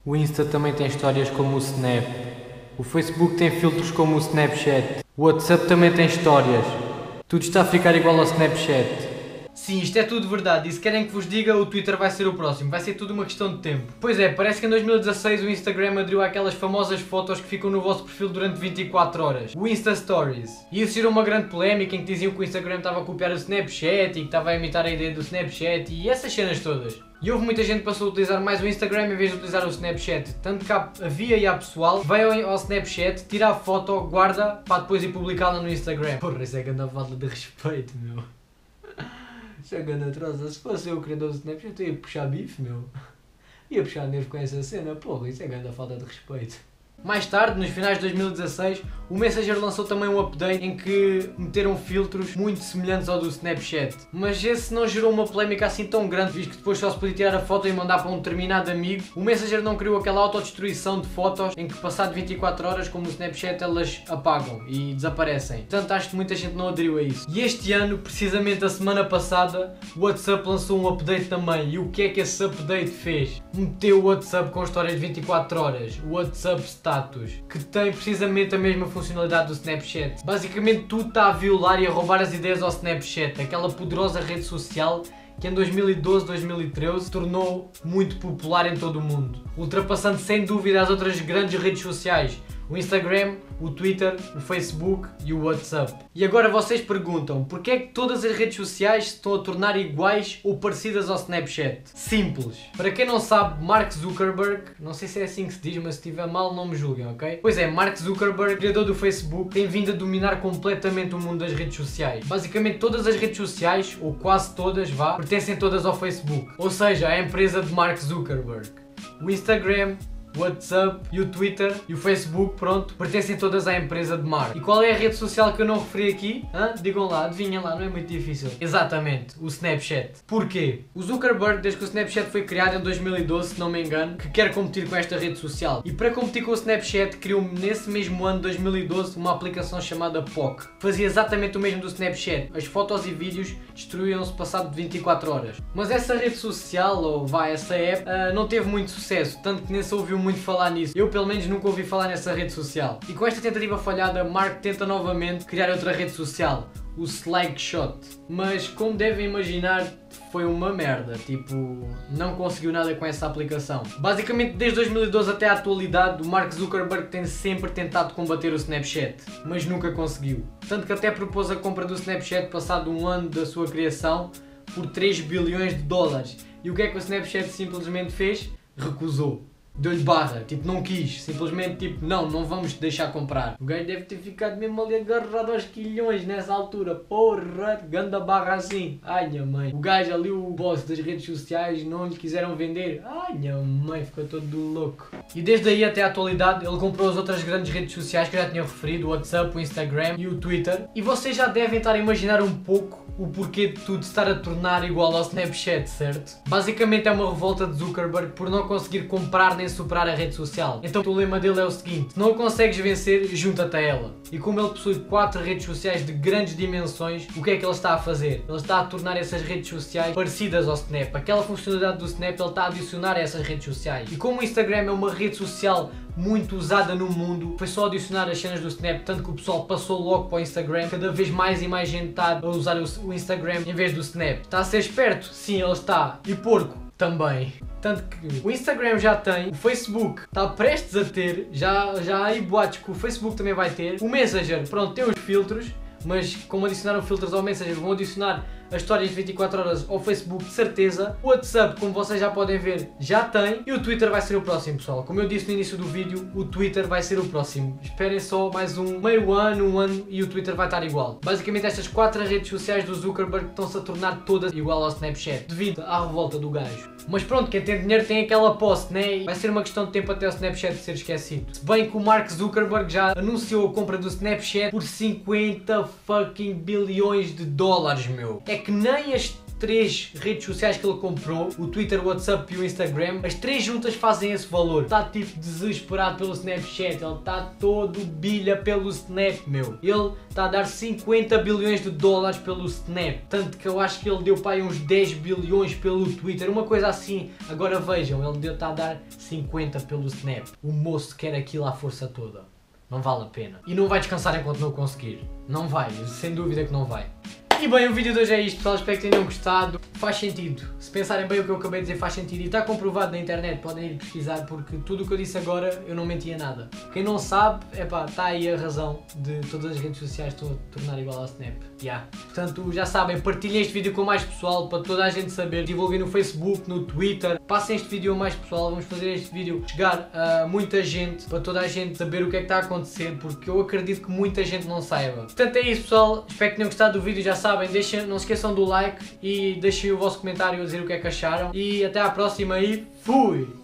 O Insta também tem histórias como o Snap. O Facebook tem filtros como o Snapchat. O WhatsApp também tem histórias. Tudo está a ficar igual ao Snapchat. Sim, isto é tudo verdade, e se querem que vos diga, o Twitter vai ser o próximo, vai ser tudo uma questão de tempo. Pois é, parece que em 2016 o Instagram aderiu àquelas famosas fotos que ficam no vosso perfil durante 24 horas, o Insta Stories. E isso gerou uma grande polémica em que diziam que o Instagram estava a copiar o Snapchat e que estava a imitar a ideia do Snapchat e essas cenas todas. E houve muita gente que passou a utilizar mais o Instagram em vez de utilizar o Snapchat. Tanto que havia e há pessoal que veio ao Snapchat, tira a foto, guarda, para depois ir publicá-la no Instagram. Porra, isso é grande falta de respeito, meu. Isso é grande atroça. Se fosse eu o criador do Snapchat, eu ia puxar bife, meu. Ia puxar nervo com essa cena, porra, isso é grande falta de respeito. Mais tarde, nos finais de 2016, o Messenger lançou também um update em que meteram filtros muito semelhantes ao do Snapchat. Mas esse não gerou uma polémica assim tão grande, visto que depois só se podia tirar a foto e mandar para um determinado amigo. O Messenger não criou aquela autodestruição de fotos em que passado 24 horas, como o Snapchat, elas apagam e desaparecem. Portanto, acho que muita gente não aderiu a isso. E este ano, precisamente a semana passada, o WhatsApp lançou um update também. E o que é que esse update fez? Meteu o WhatsApp com histórias de 24 horas. O WhatsApp Status, que tem precisamente a mesma funcionalidade do Snapchat. Basicamente tudo está a violar e a roubar as ideias ao Snapchat, aquela poderosa rede social que em 2012-2013 se tornou muito popular em todo o mundo, ultrapassando sem dúvida as outras grandes redes sociais, o Instagram, o Twitter, o Facebook e o WhatsApp. E agora vocês perguntam, porquê é que todas as redes sociais se estão a tornar iguais ou parecidas ao Snapchat? Simples. Para quem não sabe, Mark Zuckerberg, não sei se é assim que se diz, mas se estiver mal não me julguem, ok? Pois é, Mark Zuckerberg, criador do Facebook, tem vindo a dominar completamente o mundo das redes sociais. Basicamente todas as redes sociais, ou quase todas, pertencem todas ao Facebook. Ou seja, à empresa de Mark Zuckerberg. O Instagram, o WhatsApp e o Twitter e o Facebook, pronto, pertencem todas à empresa de Mark. E qual é a rede social que eu não referi aqui? Digam lá, adivinhem lá, não é muito difícil. Exatamente, o Snapchat. Porquê? O Zuckerberg, desde que o Snapchat foi criado em 2012, se não me engano, que quer competir com esta rede social. E para competir com o Snapchat, criou nesse mesmo ano, 2012, uma aplicação chamada POC. Fazia exatamente o mesmo do Snapchat. As fotos e vídeos destruíam-se passado de 24 horas. Mas essa rede social, ou essa app, não teve muito sucesso, tanto que nem se ouviu muito falar nisso. Eu pelo menos nunca ouvi falar nessa rede social. E com esta tentativa falhada, Mark tenta novamente criar outra rede social, o Slideshot. Mas como devem imaginar, foi uma merda, tipo, não conseguiu nada com essa aplicação. Basicamente desde 2012 até à atualidade, o Mark Zuckerberg tem sempre tentado combater o Snapchat, mas nunca conseguiu. Tanto que até propôs a compra do Snapchat passado um ano da sua criação por 3 bilhões de dólares. E o que é que o Snapchat simplesmente fez? Recusou. Deu-lhe barra, tipo, não quis, simplesmente tipo, não vamos te deixar comprar. O gajo deve ter ficado mesmo ali agarrado aos quilhões nessa altura, porra, ganda barra assim. Ai minha mãe, o gajo ali, o boss das redes sociais, não lhe quiseram vender. Ai minha mãe, ficou todo louco. E desde aí até à atualidade ele comprou as outras grandes redes sociais que eu já tinha referido, o WhatsApp, o Instagram e o Twitter. E vocês já devem estar a imaginar um pouco o porquê de tudo estar a tornar igual ao Snapchat, certo? Basicamente é uma revolta de Zuckerberg por não conseguir comprar nem superar a rede social. Então o lema dele é o seguinte: se não o consegues vencer, junta-te a ela. E como ele possui 4 redes sociais de grandes dimensões, o que é que ele está a fazer? Ele está a tornar essas redes sociais parecidas ao Snap. Aquela funcionalidade do Snap ele está a adicionar a essas redes sociais. E como o Instagram é uma rede social muito usada no mundo, foi só adicionar as cenas do Snap, tanto que o pessoal passou logo para o Instagram. Cada vez mais e mais gente está a usar o Instagram em vez do Snap. Está a ser esperto? Sim, ele está. E porco? Também. Tanto que o Instagram já tem, o Facebook está prestes a ter, já há aí boatos que o Facebook também vai ter. O Messenger, pronto, tem os filtros, mas como adicionaram filtros ao Messenger, vão adicionar as histórias de 24 horas ao Facebook de certeza. O WhatsApp, como vocês já podem ver, já tem. E o Twitter vai ser o próximo, pessoal. Como eu disse no início do vídeo, o Twitter vai ser o próximo. Esperem só mais um meio ano, um ano e o Twitter vai estar igual. Basicamente estas 4 redes sociais do Zuckerberg estão-se a tornar todas igual ao Snapchat, devido à revolta do gajo. Mas pronto, quem tem dinheiro tem aquela posse, né? Vai ser uma questão de tempo até o Snapchat ser esquecido. Se bem que o Mark Zuckerberg já anunciou a compra do Snapchat por 50 fucking bilhões de dólares, meu. É que nem as três redes sociais que ele comprou, o Twitter, o WhatsApp e o Instagram, as três juntas fazem esse valor. Está tipo desesperado pelo Snapchat, ele está todo bilha pelo Snap, meu. Ele está a dar 50 bilhões de dólares pelo Snap, tanto que eu acho que ele deu para aí uns 10 bilhões pelo Twitter, uma coisa assim. Agora vejam, ele está a dar 50 pelo Snap. O moço quer aquilo à força toda. Não vale a pena. E não vai descansar enquanto não conseguir. Não vai, sem dúvida que não vai. E bem, o vídeo de hoje é isto, pessoal, espero que tenham gostado. Faz sentido, se pensarem bem o que eu acabei de dizer faz sentido e está comprovado na internet, podem ir pesquisar porque tudo o que eu disse agora eu não mentia nada. Quem não sabe, epá, está aí a razão de todas as redes sociais estão a tornar igual ao Snap. Portanto, já sabem, partilhem este vídeo com mais pessoal para toda a gente saber, divulguem no Facebook, no Twitter, passem este vídeo a mais pessoal, vamos fazer este vídeo chegar a muita gente, para toda a gente saber o que é que está a acontecer, porque eu acredito que muita gente não saiba. Portanto é isso, pessoal, espero que tenham gostado do vídeo, já sabem, não se esqueçam do like e deixem o vosso comentário a dizer o que é que acharam e até à próxima e fui!